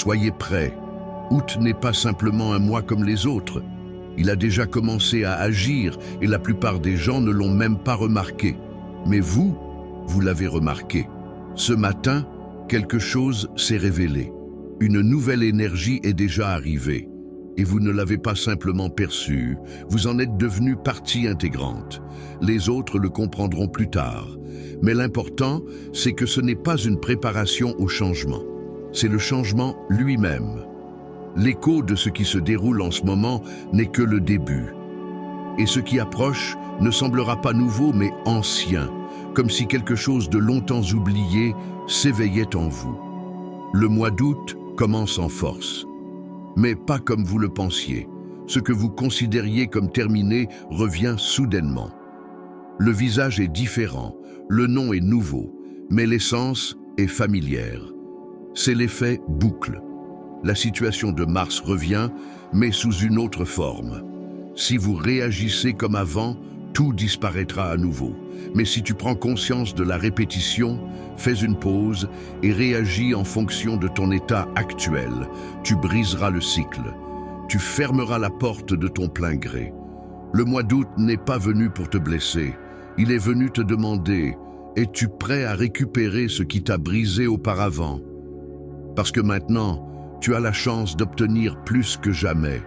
Soyez prêts. Août n'est pas simplement un mois comme les autres. Il a déjà commencé à agir et la plupart des gens ne l'ont même pas remarqué. Mais vous l'avez remarqué. Ce matin, quelque chose s'est révélé. Une nouvelle énergie est déjà arrivée. Et vous ne l'avez pas simplement perçue, vous en êtes devenu partie intégrante. Les autres le comprendront plus tard. Mais l'important, c'est que ce n'est pas une préparation au changement. C'est le changement lui-même. L'écho de ce qui se déroule en ce moment n'est que le début. Et ce qui approche ne semblera pas nouveau mais ancien, comme si quelque chose de longtemps oublié s'éveillait en vous. Le mois d'août commence en force. Mais pas comme vous le pensiez. Ce que vous considériez comme terminé revient soudainement. Le visage est différent, le nom est nouveau, mais l'essence est familière. C'est l'effet boucle. La situation de Mars revient, mais sous une autre forme. Si vous réagissez comme avant, tout disparaîtra à nouveau. Mais si tu prends conscience de la répétition, fais une pause et réagis en fonction de ton état actuel, tu briseras le cycle. Tu fermeras la porte de ton plein gré. Le mois d'août n'est pas venu pour te blesser. Il est venu te demander, es-tu prêt à récupérer ce qui t'a brisé auparavant? Parce que maintenant, tu as la chance d'obtenir plus que jamais.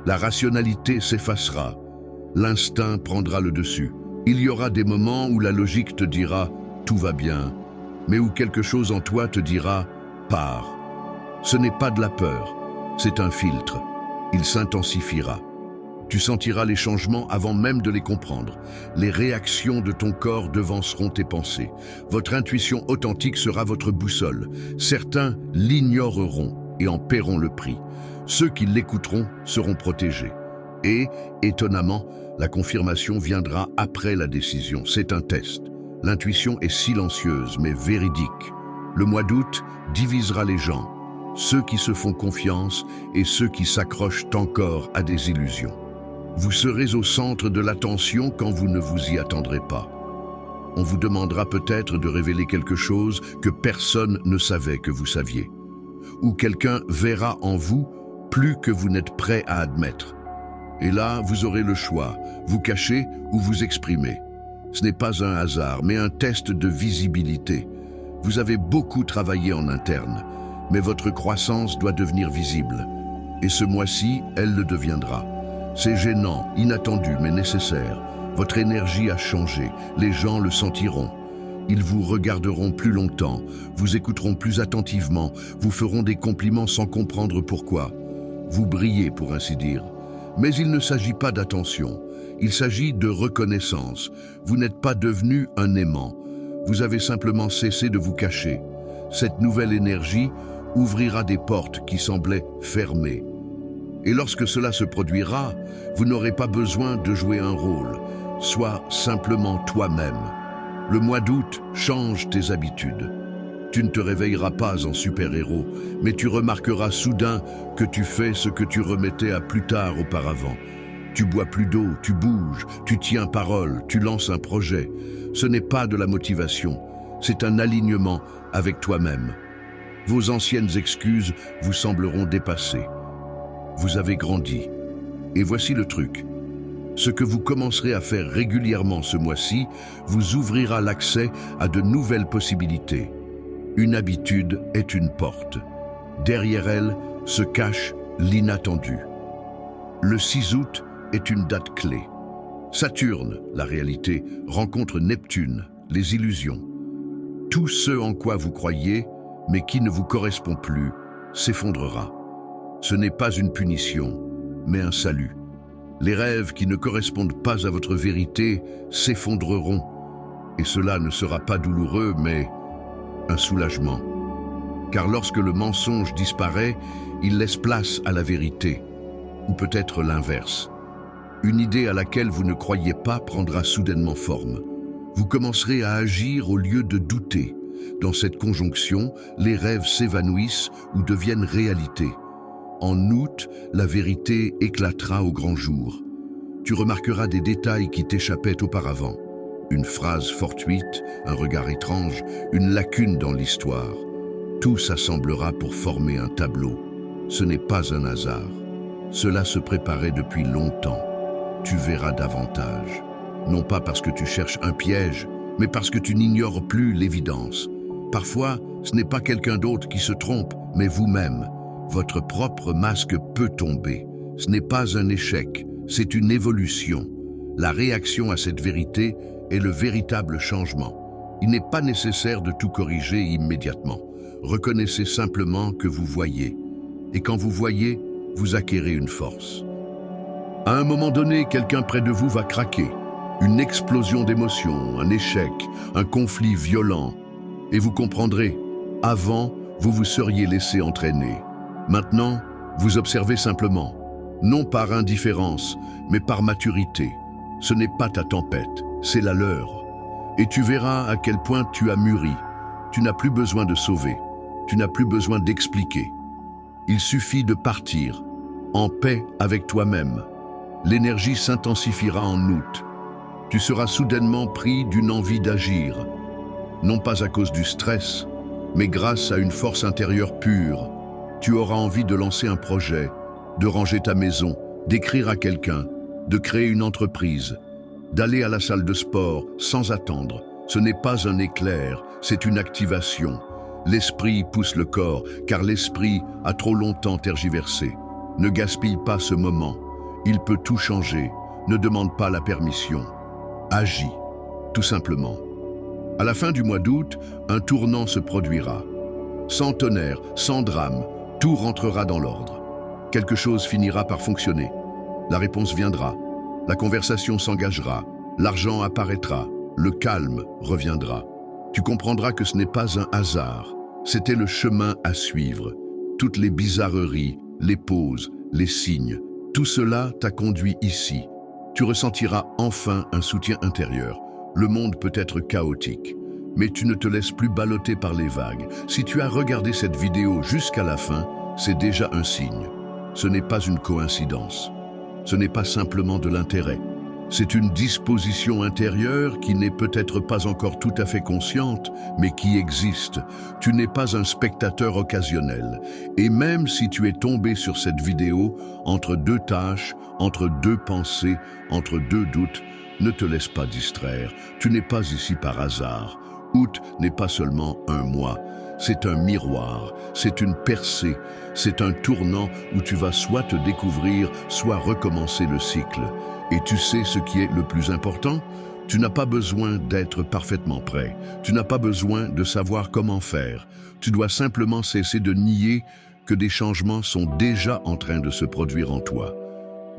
La rationalité s'effacera. L'instinct prendra le dessus. Il y aura des moments où la logique te dira « tout va bien », mais où quelque chose en toi te dira « pars ». Ce n'est pas de la peur, c'est un filtre. Il s'intensifiera. Tu sentiras les changements avant même de les comprendre. Les réactions de ton corps devanceront tes pensées. Votre intuition authentique sera votre boussole. Certains l'ignoreront et en paieront le prix. Ceux qui l'écouteront seront protégés. Et, étonnamment, la confirmation viendra après la décision. C'est un test. L'intuition est silencieuse, mais véridique. Le mois d'août divisera les gens, ceux qui se font confiance et ceux qui s'accrochent encore à des illusions. Vous serez au centre de l'attention quand vous ne vous y attendrez pas. On vous demandera peut-être de révéler quelque chose que personne ne savait que vous saviez. Ou quelqu'un verra en vous plus que vous n'êtes prêt à admettre. Et là, vous aurez le choix, vous cacher ou vous exprimer. Ce n'est pas un hasard, mais un test de visibilité. Vous avez beaucoup travaillé en interne, mais votre croissance doit devenir visible. Et ce mois-ci, elle le deviendra. C'est gênant, inattendu, mais nécessaire. Votre énergie a changé, les gens le sentiront. Ils vous regarderont plus longtemps, vous écouteront plus attentivement, vous feront des compliments sans comprendre pourquoi. Vous brillez, pour ainsi dire. Mais il ne s'agit pas d'attention, il s'agit de reconnaissance. Vous n'êtes pas devenu un aimant, vous avez simplement cessé de vous cacher. Cette nouvelle énergie ouvrira des portes qui semblaient fermées. Et lorsque cela se produira, vous n'aurez pas besoin de jouer un rôle. Sois simplement toi-même. Le mois d'août change tes habitudes. Tu ne te réveilleras pas en super-héros, mais tu remarqueras soudain que tu fais ce que tu remettais à plus tard auparavant. Tu bois plus d'eau, tu bouges, tu tiens parole, tu lances un projet. Ce n'est pas de la motivation, c'est un alignement avec toi-même. Vos anciennes excuses vous sembleront dépassées. Vous avez grandi. Et voici le truc. Ce que vous commencerez à faire régulièrement ce mois-ci vous ouvrira l'accès à de nouvelles possibilités. Une habitude est une porte. Derrière elle se cache l'inattendu. Le 6 août est une date clé. Saturne, la réalité, rencontre Neptune, les illusions. Tout ce en quoi vous croyez, mais qui ne vous correspond plus, s'effondrera. Ce n'est pas une punition, mais un salut. Les rêves qui ne correspondent pas à votre vérité s'effondreront. Et cela ne sera pas douloureux, mais un soulagement. Car lorsque le mensonge disparaît, il laisse place à la vérité. Ou peut-être l'inverse. Une idée à laquelle vous ne croyez pas prendra soudainement forme. Vous commencerez à agir au lieu de douter. Dans cette conjonction, les rêves s'évanouissent ou deviennent réalité. En août, la vérité éclatera au grand jour. Tu remarqueras des détails qui t'échappaient auparavant. Une phrase fortuite, un regard étrange, une lacune dans l'histoire. Tout s'assemblera pour former un tableau. Ce n'est pas un hasard. Cela se préparait depuis longtemps. Tu verras davantage. Non pas parce que tu cherches un piège, mais parce que tu n'ignores plus l'évidence. Parfois, ce n'est pas quelqu'un d'autre qui se trompe, mais vous-même. Votre propre masque peut tomber. Ce n'est pas un échec, c'est une évolution. La réaction à cette vérité est le véritable changement. Il n'est pas nécessaire de tout corriger immédiatement. Reconnaissez simplement que vous voyez. Et quand vous voyez, vous acquérez une force. À un moment donné, quelqu'un près de vous va craquer. Une explosion d'émotions, un échec, un conflit violent. Et vous comprendrez, avant, vous vous seriez laissé entraîner. Maintenant, vous observez simplement. Non par indifférence, mais par maturité. Ce n'est pas ta tempête, c'est la leur. Et tu verras à quel point tu as mûri. Tu n'as plus besoin de sauver. Tu n'as plus besoin d'expliquer. Il suffit de partir, en paix avec toi-même. L'énergie s'intensifiera en août. Tu seras soudainement pris d'une envie d'agir. Non pas à cause du stress, mais grâce à une force intérieure pure. Tu auras envie de lancer un projet, de ranger ta maison, d'écrire à quelqu'un, de créer une entreprise, d'aller à la salle de sport sans attendre. Ce n'est pas un éclair, c'est une activation. L'esprit pousse le corps, car l'esprit a trop longtemps tergiversé. Ne gaspille pas ce moment. Il peut tout changer. Ne demande pas la permission. Agis, tout simplement. À la fin du mois d'août, un tournant se produira. Sans tonnerre, sans drame, tout rentrera dans l'ordre. Quelque chose finira par fonctionner. La réponse viendra. La conversation s'engagera. L'argent apparaîtra. Le calme reviendra. Tu comprendras que ce n'est pas un hasard. C'était le chemin à suivre. Toutes les bizarreries, les pauses, les signes, tout cela t'a conduit ici. Tu ressentiras enfin un soutien intérieur. Le monde peut être chaotique, mais tu ne te laisses plus balloter par les vagues. Si tu as regardé cette vidéo jusqu'à la fin, c'est déjà un signe. Ce n'est pas une coïncidence. Ce n'est pas simplement de l'intérêt. C'est une disposition intérieure qui n'est peut-être pas encore tout à fait consciente, mais qui existe. Tu n'es pas un spectateur occasionnel. Et même si tu es tombé sur cette vidéo, entre deux tâches, entre deux pensées, entre deux doutes, ne te laisse pas distraire. Tu n'es pas ici par hasard. Août n'est pas seulement un mois. C'est un miroir, c'est une percée, c'est un tournant où tu vas soit te découvrir, soit recommencer le cycle. Et tu sais ce qui est le plus important? Tu n'as pas besoin d'être parfaitement prêt. Tu n'as pas besoin de savoir comment faire. Tu dois simplement cesser de nier que des changements sont déjà en train de se produire en toi.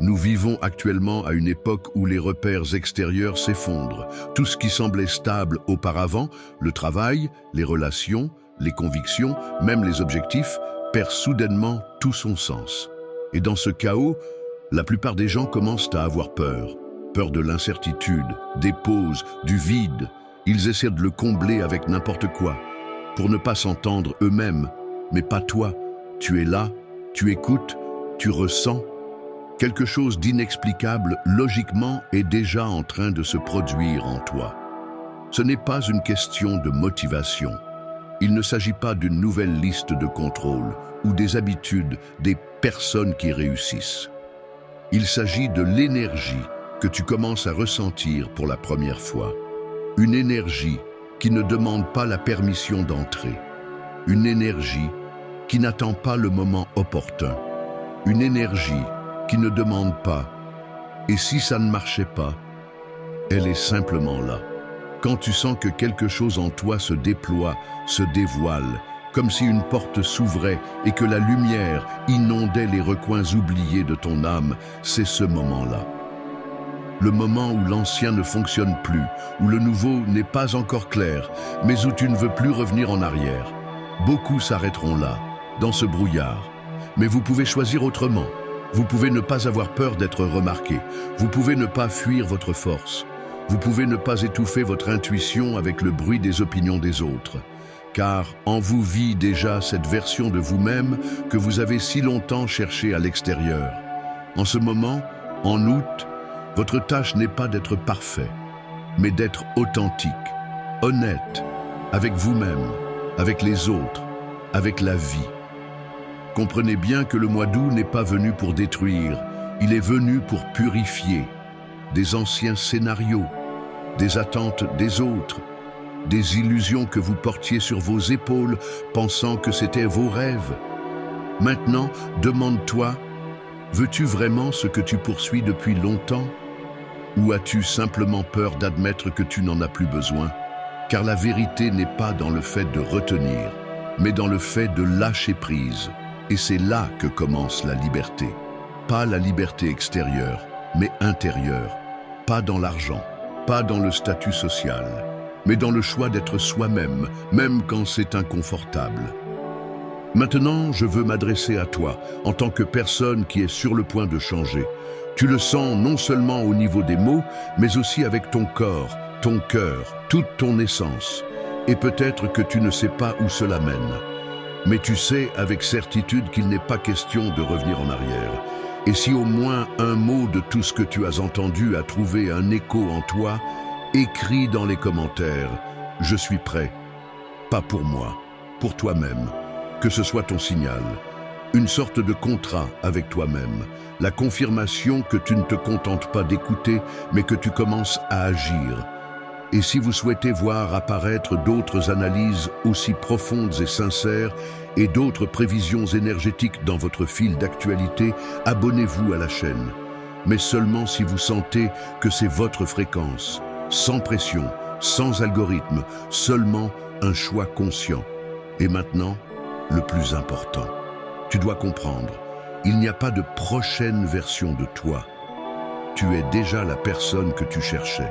Nous vivons actuellement à une époque où les repères extérieurs s'effondrent. Tout ce qui semblait stable auparavant, le travail, les relations, les convictions, même les objectifs, perd soudainement tout son sens. Et dans ce chaos, la plupart des gens commencent à avoir peur. Peur de l'incertitude, des pauses, du vide. Ils essaient de le combler avec n'importe quoi, pour ne pas s'entendre eux-mêmes. Mais pas toi. Tu es là, tu écoutes, tu ressens. Quelque chose d'inexplicable, logiquement, est déjà en train de se produire en toi. Ce n'est pas une question de motivation. Il ne s'agit pas d'une nouvelle liste de contrôle ou des habitudes des personnes qui réussissent. Il s'agit de l'énergie que tu commences à ressentir pour la première fois. Une énergie qui ne demande pas la permission d'entrer. Une énergie qui n'attend pas le moment opportun. Une énergie qui ne demande pas. Et si ça ne marchait pas, elle est simplement là. Quand tu sens que quelque chose en toi se déploie, se dévoile, comme si une porte s'ouvrait et que la lumière inondait les recoins oubliés de ton âme, c'est ce moment-là. Le moment où l'ancien ne fonctionne plus, où le nouveau n'est pas encore clair, mais où tu ne veux plus revenir en arrière. Beaucoup s'arrêteront là, dans ce brouillard. Mais vous pouvez choisir autrement. Vous pouvez ne pas avoir peur d'être remarqué. Vous pouvez ne pas fuir votre force. Vous pouvez ne pas étouffer votre intuition avec le bruit des opinions des autres. Car en vous vit déjà cette version de vous-même que vous avez si longtemps cherché à l'extérieur. En ce moment, en août, votre tâche n'est pas d'être parfait, mais d'être authentique, honnête, avec vous-même, avec les autres. avec la vie. Comprenez bien que le mois d'août n'est pas venu pour détruire, il est venu pour purifier des anciens scénarios, des attentes des autres, des illusions que vous portiez sur vos épaules pensant que c'était vos rêves. Maintenant, demande-toi, veux-tu vraiment ce que tu poursuis depuis longtemps? Ou as-tu simplement peur d'admettre que tu n'en as plus besoin? Car la vérité n'est pas dans le fait de retenir, mais dans le fait de lâcher prise. Et c'est là que commence la liberté. Pas la liberté extérieure, mais intérieure. Pas dans l'argent, pas dans le statut social, mais dans le choix d'être soi-même, même quand c'est inconfortable. Maintenant, je veux m'adresser à toi, en tant que personne qui est sur le point de changer. Tu le sens non seulement au niveau des mots, mais aussi avec ton corps, ton cœur, toute ton essence. Et peut-être que tu ne sais pas où cela mène. Mais tu sais avec certitude qu'il n'est pas question de revenir en arrière. Et si au moins un mot de tout ce que tu as entendu a trouvé un écho en toi, écris dans les commentaires « Je suis prêt ». Pas pour moi, pour toi-même. Que ce soit ton signal. Une sorte de contrat avec toi-même. La confirmation que tu ne te contentes pas d'écouter, mais que tu commences à agir. Et si vous souhaitez voir apparaître d'autres analyses aussi profondes et sincères et d'autres prévisions énergétiques dans votre fil d'actualité, abonnez-vous à la chaîne. Mais seulement si vous sentez que c'est votre fréquence, sans pression, sans algorithme, seulement un choix conscient. Et maintenant, le plus important. Tu dois comprendre, il n'y a pas de prochaine version de toi. Tu es déjà la personne que tu cherchais.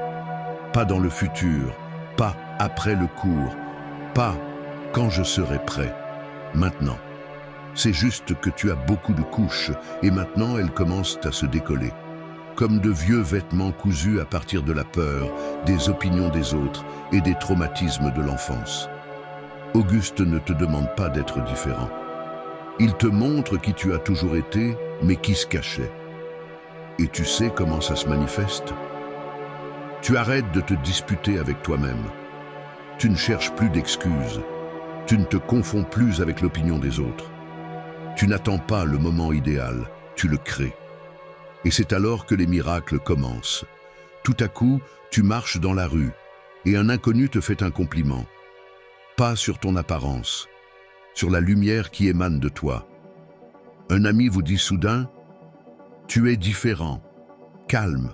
Pas dans le futur, pas après le cours, pas quand je serai prêt. Maintenant. C'est juste que tu as beaucoup de couches et maintenant elles commencent à se décoller. Comme de vieux vêtements cousus à partir de la peur, des opinions des autres et des traumatismes de l'enfance. Auguste ne te demande pas d'être différent. Il te montre qui tu as toujours été, mais qui se cachait. Et tu sais comment ça se manifeste? Tu arrêtes de te disputer avec toi-même. Tu ne cherches plus d'excuses. Tu ne te confonds plus avec l'opinion des autres. Tu n'attends pas le moment idéal, tu le crées. Et c'est alors que les miracles commencent. Tout à coup, tu marches dans la rue et un inconnu te fait un compliment. Pas sur ton apparence, sur la lumière qui émane de toi. Un ami vous dit soudain, « Tu es différent, calme,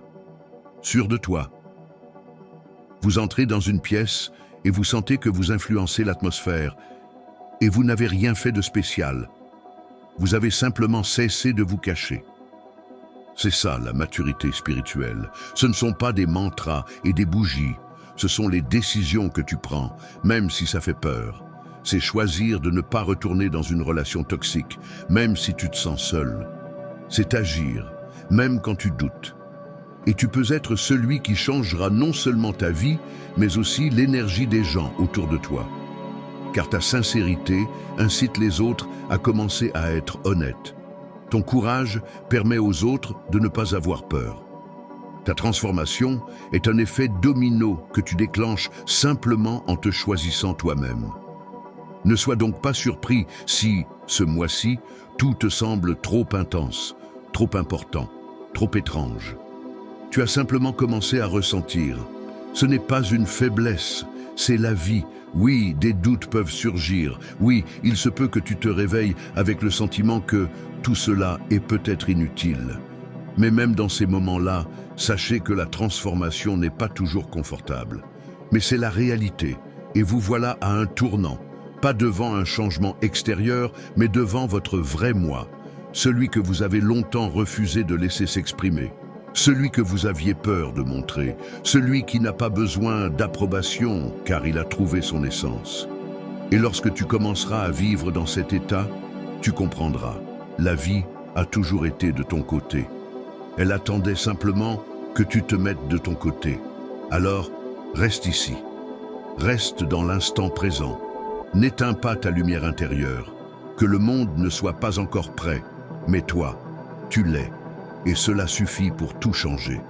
sûr de toi. » Vous entrez dans une pièce et vous sentez que vous influencez l'atmosphère et vous n'avez rien fait de spécial. Vous avez simplement cessé de vous cacher. C'est ça la maturité spirituelle. Ce ne sont pas des mantras et des bougies. Ce sont les décisions que tu prends, même si ça fait peur. C'est choisir de ne pas retourner dans une relation toxique, même si tu te sens seul. C'est agir, même quand tu doutes. Et tu peux être celui qui changera non seulement ta vie, mais aussi l'énergie des gens autour de toi. Car ta sincérité incite les autres à commencer à être honnêtes. Ton courage permet aux autres de ne pas avoir peur. Ta transformation est un effet domino que tu déclenches simplement en te choisissant toi-même. Ne sois donc pas surpris si, ce mois-ci, tout te semble trop intense, trop important, trop étrange. Tu as simplement commencé à ressentir. Ce n'est pas une faiblesse, c'est la vie. Oui, des doutes peuvent surgir. Oui, il se peut que tu te réveilles avec le sentiment que tout cela est peut-être inutile. Mais même dans ces moments-là, sachez que la transformation n'est pas toujours confortable. Mais c'est la réalité, et vous voilà à un tournant, pas devant un changement extérieur, mais devant votre vrai moi, celui que vous avez longtemps refusé de laisser s'exprimer. Celui que vous aviez peur de montrer, celui qui n'a pas besoin d'approbation car il a trouvé son essence. Et lorsque tu commenceras à vivre dans cet état, tu comprendras. La vie a toujours été de ton côté. Elle attendait simplement que tu te mettes de ton côté. Alors, reste ici. Reste dans l'instant présent. N'éteins pas ta lumière intérieure. Que le monde ne soit pas encore prêt, mais toi, tu l'es. Et cela suffit pour tout changer.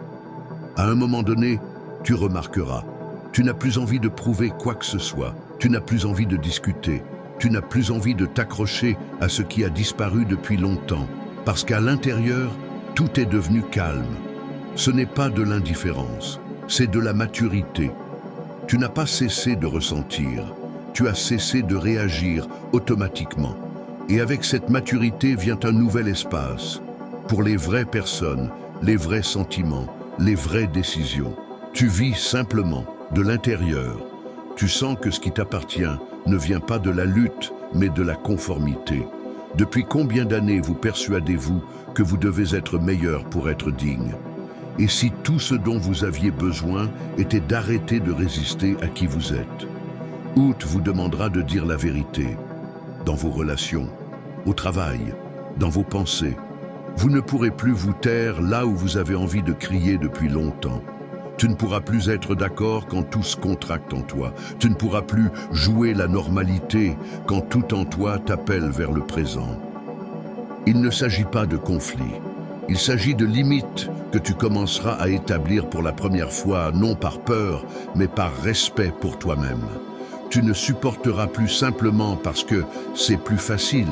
À un moment donné, tu remarqueras, tu n'as plus envie de prouver quoi que ce soit, tu n'as plus envie de discuter, Tu n'as plus envie de t'accrocher à ce qui a disparu depuis longtemps, parce qu'à l'intérieur, tout est devenu calme. Ce n'est pas de l'indifférence, c'est de la maturité. Tu n'as pas cessé de ressentir, tu as cessé de réagir automatiquement. Et avec cette maturité vient un nouvel espace, pour les vraies personnes, les vrais sentiments, les vraies décisions. Tu vis simplement, de l'intérieur. Tu sens que ce qui t'appartient ne vient pas de la lutte, mais de la conformité. Depuis combien d'années vous persuadez-vous que vous devez être meilleur pour être digne? Et si tout ce dont vous aviez besoin était d'arrêter de résister à qui vous êtes? Août vous demandera de dire la vérité, dans vos relations, au travail, dans vos pensées. Vous ne pourrez plus vous taire là où vous avez envie de crier depuis longtemps. Tu ne pourras plus être d'accord quand tout se contracte en toi. Tu ne pourras plus jouer la normalité quand tout en toi t'appelle vers le présent. Il ne s'agit pas de conflit. Il s'agit de limites que tu commenceras à établir pour la première fois, non par peur, mais par respect pour toi-même. Tu ne supporteras plus simplement parce que c'est plus facile.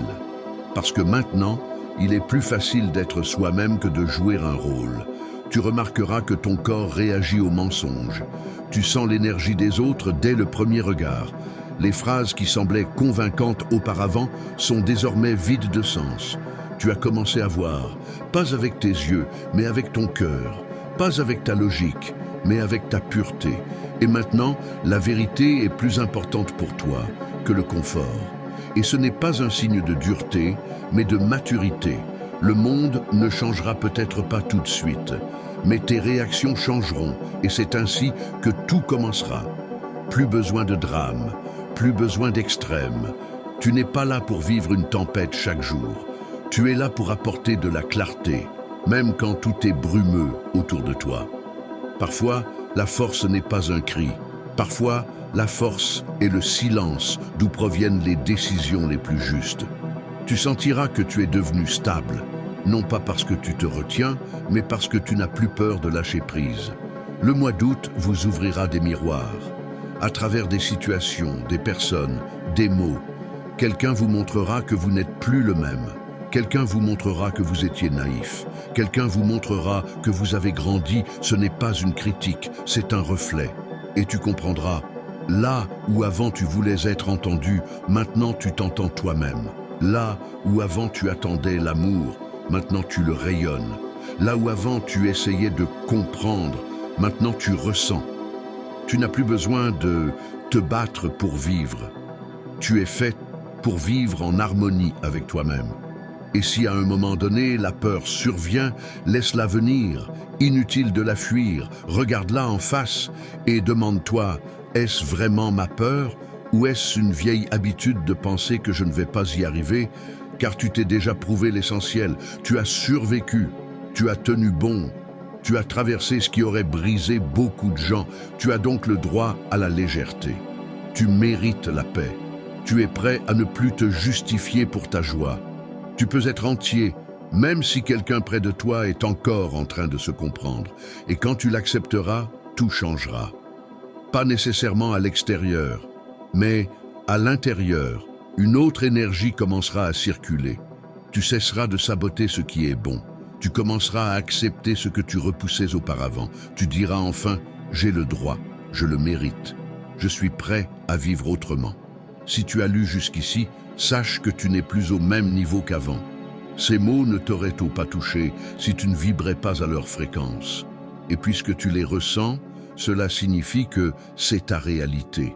Parce que maintenant, il est plus facile d'être soi-même que de jouer un rôle. Tu remarqueras que ton corps réagit aux mensonges. Tu sens l'énergie des autres dès le premier regard. Les phrases qui semblaient convaincantes auparavant sont désormais vides de sens. Tu as commencé à voir, pas avec tes yeux, mais avec ton cœur. Pas avec ta logique, mais avec ta pureté. Et maintenant, la vérité est plus importante pour toi que le confort. Et ce n'est pas un signe de dureté, mais de maturité. Le monde ne changera peut-être pas tout de suite, mais tes réactions changeront et c'est ainsi que tout commencera. Plus besoin de drame, plus besoin d'extrême. Tu n'es pas là pour vivre une tempête chaque jour. Tu es là pour apporter de la clarté, même quand tout est brumeux autour de toi. Parfois, la force n'est pas un cri. Parfois, la force est le silence d'où proviennent les décisions les plus justes. Tu sentiras que tu es devenu stable, non pas parce que tu te retiens, mais parce que tu n'as plus peur de lâcher prise. Le mois d'août vous ouvrira des miroirs. À travers des situations, des personnes, des mots, quelqu'un vous montrera que vous n'êtes plus le même. Quelqu'un vous montrera que vous étiez naïf. Quelqu'un vous montrera que vous avez grandi. Ce n'est pas une critique, c'est un reflet. Et tu comprendras, là où avant tu voulais être entendu, maintenant tu t'entends toi-même. Là où avant tu attendais l'amour, maintenant tu le rayonnes. Là où avant tu essayais de comprendre, maintenant tu ressens. Tu n'as plus besoin de te battre pour vivre. Tu es fait pour vivre en harmonie avec toi-même. Et si à un moment donné la peur survient, laisse-la venir. Inutile de la fuir, regarde-la en face et demande-toi, est-ce vraiment ma peur ? Ou est-ce une vieille habitude de penser que je ne vais pas y arriver? Car tu t'es déjà prouvé l'essentiel. Tu as survécu, tu as tenu bon, tu as traversé ce qui aurait brisé beaucoup de gens. Tu as donc le droit à la légèreté. Tu mérites la paix. Tu es prêt à ne plus te justifier pour ta joie. Tu peux être entier, même si quelqu'un près de toi est encore en train de se comprendre. Et quand tu l'accepteras, tout changera. Pas nécessairement à l'extérieur, mais à l'intérieur, une autre énergie commencera à circuler. Tu cesseras de saboter ce qui est bon. Tu commenceras à accepter ce que tu repoussais auparavant. Tu diras enfin, j'ai le droit, je le mérite. Je suis prêt à vivre autrement. Si tu as lu jusqu'ici, sache que tu n'es plus au même niveau qu'avant. Ces mots ne t'auraient pas touché si tu ne vibrais pas à leur fréquence. Et puisque tu les ressens, cela signifie que c'est ta réalité.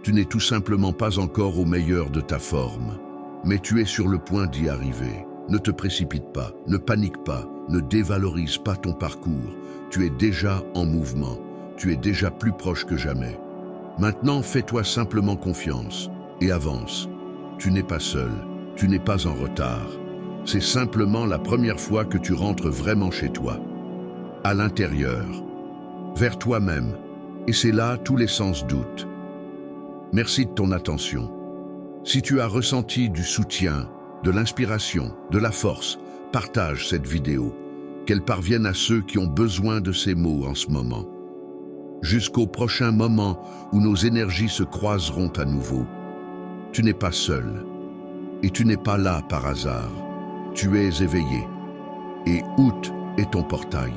Tu n'es tout simplement pas encore au meilleur de ta forme, mais tu es sur le point d'y arriver. Ne te précipite pas, ne panique pas, ne dévalorise pas ton parcours. Tu es déjà en mouvement, tu es déjà plus proche que jamais. Maintenant, fais-toi simplement confiance et avance. Tu n'es pas seul, tu n'es pas en retard. C'est simplement la première fois que tu rentres vraiment chez toi, à l'intérieur, vers toi-même, et c'est là tous les sens doutent. Merci de ton attention. Si tu as ressenti du soutien, de l'inspiration, de la force, partage cette vidéo, qu'elle parvienne à ceux qui ont besoin de ces mots en ce moment. Jusqu'au prochain moment où nos énergies se croiseront à nouveau. Tu n'es pas seul. Et tu n'es pas là par hasard. Tu es éveillé. Et août est ton portail.